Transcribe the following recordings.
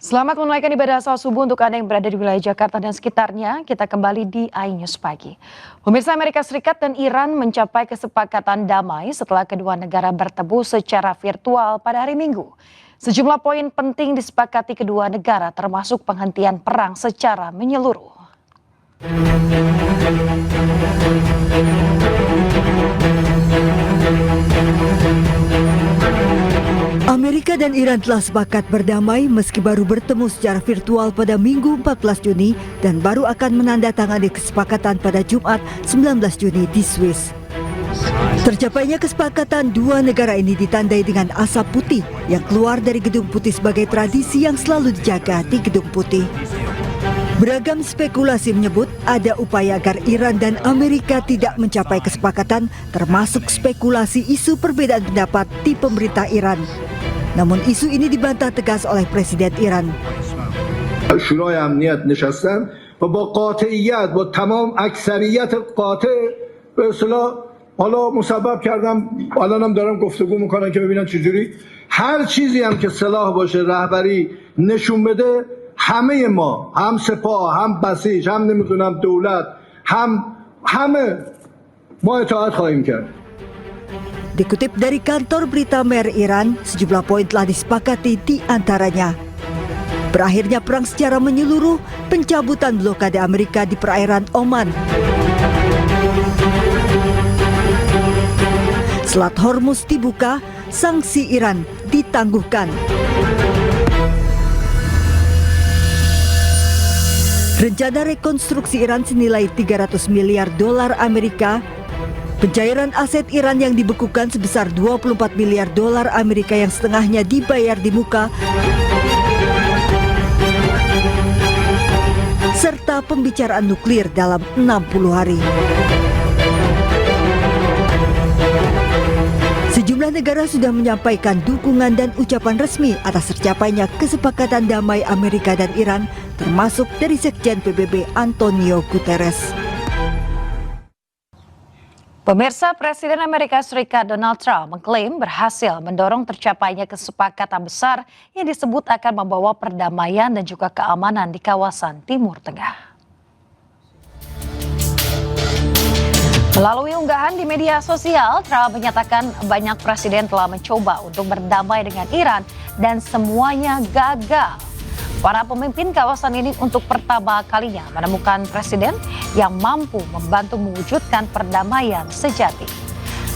Selamat menunaikan ibadah salat subuh untuk Anda yang berada di wilayah Jakarta dan sekitarnya. Kita kembali di iNews Pagi. Pemirsa, Amerika Serikat dan Iran mencapai kesepakatan damai setelah kedua negara bertemu secara virtual pada hari Minggu. Sejumlah poin penting disepakati kedua negara termasuk penghentian perang secara menyeluruh. Amerika dan Iran telah sepakat berdamai meski baru bertemu secara virtual pada Minggu 14 Juni dan baru akan menandatangani kesepakatan pada Jumat 19 Juni di Swiss. Tercapainya kesepakatan dua negara ini ditandai dengan asap putih yang keluar dari Gedung Putih sebagai tradisi yang selalu dijaga di Gedung Putih. Beragam spekulasi menyebut ada upaya agar Iran dan Amerika tidak mencapai kesepakatan, termasuk spekulasi isu perbedaan pendapat di pemerintah Iran. Namun isu ini dibantah tegas oleh Presiden Iran. شورای امنیت نشستن و با قاطعیت با تمام اکثریت قاطع به اصطلاح حالا مسبب کردم الانم دارم گفتگو میکنن که ببینن چجوری هر چیزی هم که صلاح باشه رهبری نشون بده همه ما هم سپاه هم بسیج هم نمیدونم دولت همه ما اطاعت خواهیم کرد. Dikutip dari kantor berita Mer Iran, sejumlah poin telah disepakati di antaranya. Berakhirnya perang secara menyeluruh, pencabutan blokade Amerika di perairan Oman. Selat Hormuz dibuka, sanksi Iran ditangguhkan. Rencana rekonstruksi Iran senilai 300 miliar dolar Amerika. Pencairan aset Iran yang dibekukan sebesar 24 miliar dolar Amerika yang setengahnya dibayar di muka. Serta pembicaraan nuklir dalam 60 hari. Sejumlah negara sudah menyampaikan dukungan dan ucapan resmi atas tercapainya kesepakatan damai Amerika dan Iran, termasuk dari Sekjen PBB Antonio Guterres. Pemirsa, Presiden Amerika Serikat Donald Trump mengklaim berhasil mendorong tercapainya kesepakatan besar yang disebut akan membawa perdamaian dan juga keamanan di kawasan Timur Tengah. Melalui unggahan di media sosial, Trump menyatakan banyak presiden telah mencoba untuk berdamai dengan Iran dan semuanya gagal. Para pemimpin kawasan ini untuk pertama kalinya menemukan presiden yang mampu membantu mewujudkan perdamaian sejati.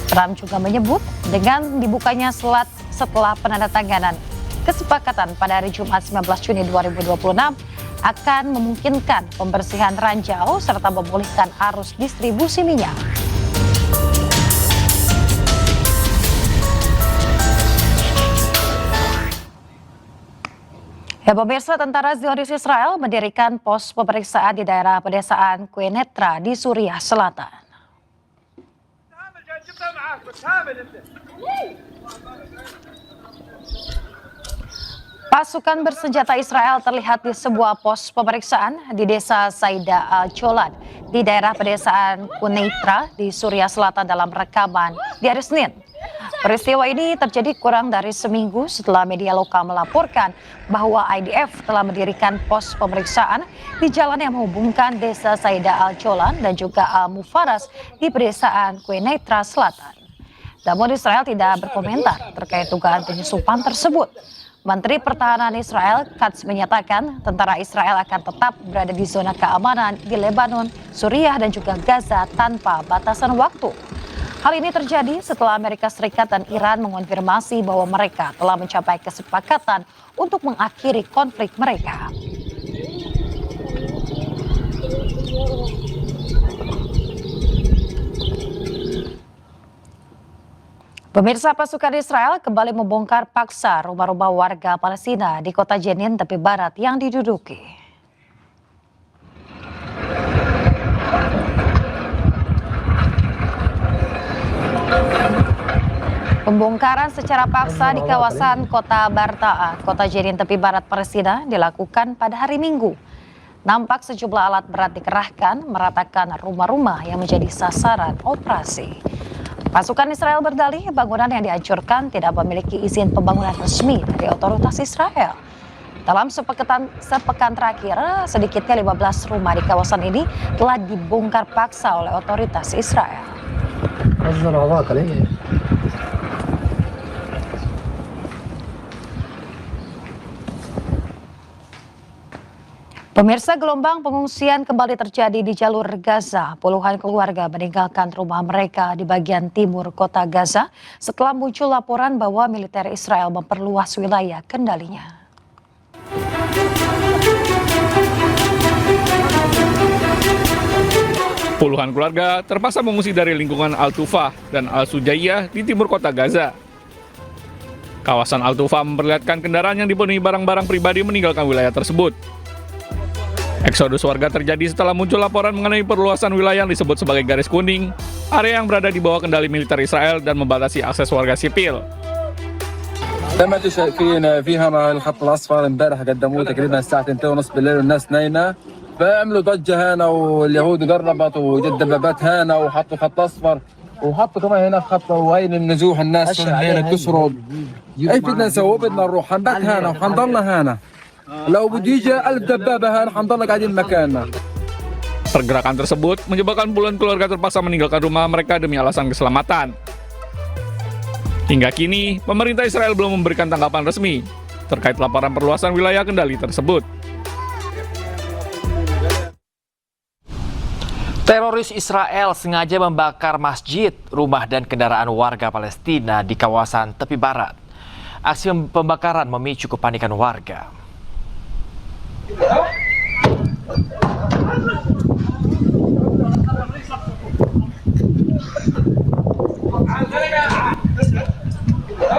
Trump juga menyebut dengan dibukanya selat setelah penandatanganan kesepakatan pada hari Jumat 19 Juni 2026 akan memungkinkan pembersihan ranjau serta memulihkan arus distribusi minyak. Ya, pemirsa, tentara Zionis Israel mendirikan pos pemeriksaan di daerah pedesaan Quneitra di Suriah Selatan. Pasukan bersenjata Israel terlihat di sebuah pos pemeriksaan di desa Saida al-Jolan di daerah pedesaan Quneitra di Suriah Selatan dalam rekaman di hari Senin. Peristiwa ini terjadi kurang dari seminggu setelah media lokal melaporkan bahwa IDF telah mendirikan pos pemeriksaan di jalan yang menghubungkan desa Saida al-Jolan dan juga al-Mufaras di pedesaan Quneitra Selatan. Namun Israel tidak berkomentar terkait dugaan penyusupan tersebut. Menteri Pertahanan Israel Katz menyatakan tentara Israel akan tetap berada di zona keamanan di Lebanon, Suriah dan juga Gaza tanpa batasan waktu. Hal ini terjadi setelah Amerika Serikat dan Iran mengonfirmasi bahwa mereka telah mencapai kesepakatan untuk mengakhiri konflik mereka. Pemirsa, pasukan Israel kembali membongkar paksa rumah-rumah warga Palestina di kota Jenin, tepi barat yang diduduki. Pembongkaran secara paksa di kawasan kota Barta'a, kota Jenin tepi barat Palestina dilakukan pada hari Minggu. Nampak sejumlah alat berat dikerahkan meratakan rumah-rumah yang menjadi sasaran operasi. Pasukan Israel berdalih bangunan yang dihancurkan tidak memiliki izin pembangunan resmi dari otoritas Israel. Dalam sepekan terakhir, sedikitnya 15 rumah di kawasan ini telah dibongkar paksa oleh otoritas Israel. Pemirsa, gelombang pengungsian kembali terjadi di jalur Gaza. Puluhan keluarga meninggalkan rumah mereka di bagian timur kota Gaza setelah muncul laporan bahwa militer Israel memperluas wilayah kendalinya. Puluhan keluarga terpaksa mengungsi dari lingkungan Al-Tufah dan Al-Sujaiyah di timur kota Gaza. Kawasan Al-Tufah memperlihatkan kendaraan yang dipenuhi barang-barang pribadi meninggalkan wilayah tersebut. Eksodus warga terjadi setelah muncul laporan mengenai perluasan wilayah yang disebut sebagai garis kuning, area yang berada di bawah kendali militer Israel dan membatasi akses warga sipil. زي ما انتم شايفين فيها مع الخط الاصفر امبارح قدموه تقريبا الساعه 2:30 بالليل والناس نايمه فعملوا ضجه هنا واليهود قربت وجد دبابات هنا وحطوا خط اصفر وحطوا كمان هنا خط وين النزوح الناس هنا كسروا ايش بدنا نسوي بدنا نروح حنبات هنا وحنضلنا هنا لو بده يجي 1000 دبابه هنا حنضلنا قاعدين مكاننا. Pergerakan tersebut menyebabkan puluhan keluarga terpaksa meninggalkan rumah mereka demi alasan keselamatan. Hingga kini, pemerintah Israel belum memberikan tanggapan resmi terkait laporan perluasan wilayah kendali tersebut. Teroris Israel sengaja membakar masjid, rumah dan kendaraan warga Palestina di kawasan tepi barat. Aksi pembakaran memicu kepanikan warga.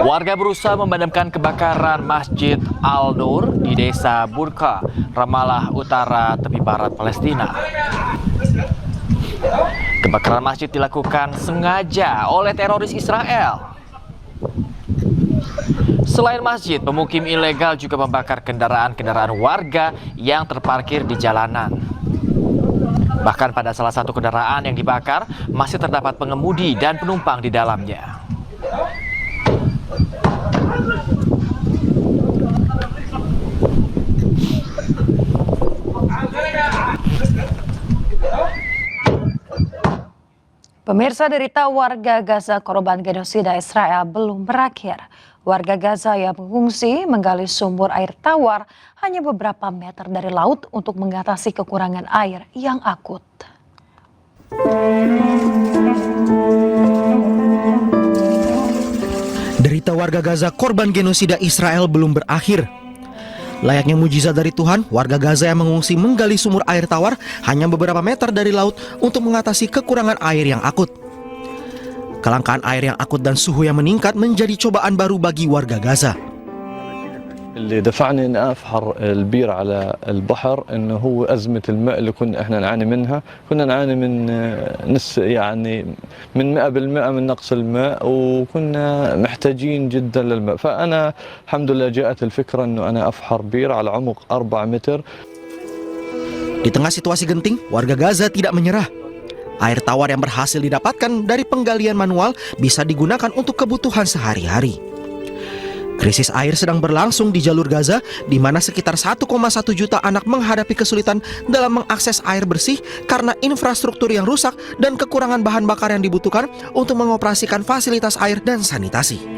Warga berusaha memadamkan kebakaran Masjid Al-Nur di desa Burqa, Ramallah Utara, tepi barat Palestina. Kebakaran masjid dilakukan sengaja oleh teroris Israel. Selain masjid, pemukim ilegal juga membakar kendaraan-kendaraan warga yang terparkir di jalanan. Bahkan pada salah satu kendaraan yang dibakar, masih terdapat pengemudi dan penumpang di dalamnya. Pemirsa, derita warga Gaza korban genosida Israel belum berakhir. Warga Gaza yang mengungsi menggali sumur air tawar hanya beberapa meter dari laut untuk mengatasi kekurangan air yang akut. Derita warga Gaza korban genosida Israel belum berakhir. Layaknya mujizat dari Tuhan, warga Gaza yang mengungsi menggali sumur air tawar hanya beberapa meter dari laut untuk mengatasi kekurangan air yang akut. Kelangkaan air yang akut dan suhu yang meningkat menjadi cobaan baru bagi warga Gaza. اللي دفعني اني افحر البير على البحر انه هو ازمه الماء اللي كنا احنا نعاني منها، كنا نعاني من من 100% من نقص الماء وكنا محتاجين جدا للماء، فانا الحمد لله جاءت الفكره انه انا افحر بير على عمق 4 متر. Di tengah situasi genting, warga Gaza tidak menyerah. Air tawar yang berhasil didapatkan dari penggalian manual bisa digunakan untuk kebutuhan sehari-hari. Krisis air sedang berlangsung di jalur Gaza, di mana sekitar 1,1 juta anak menghadapi kesulitan dalam mengakses air bersih karena infrastruktur yang rusak dan kekurangan bahan bakar yang dibutuhkan untuk mengoperasikan fasilitas air dan sanitasi.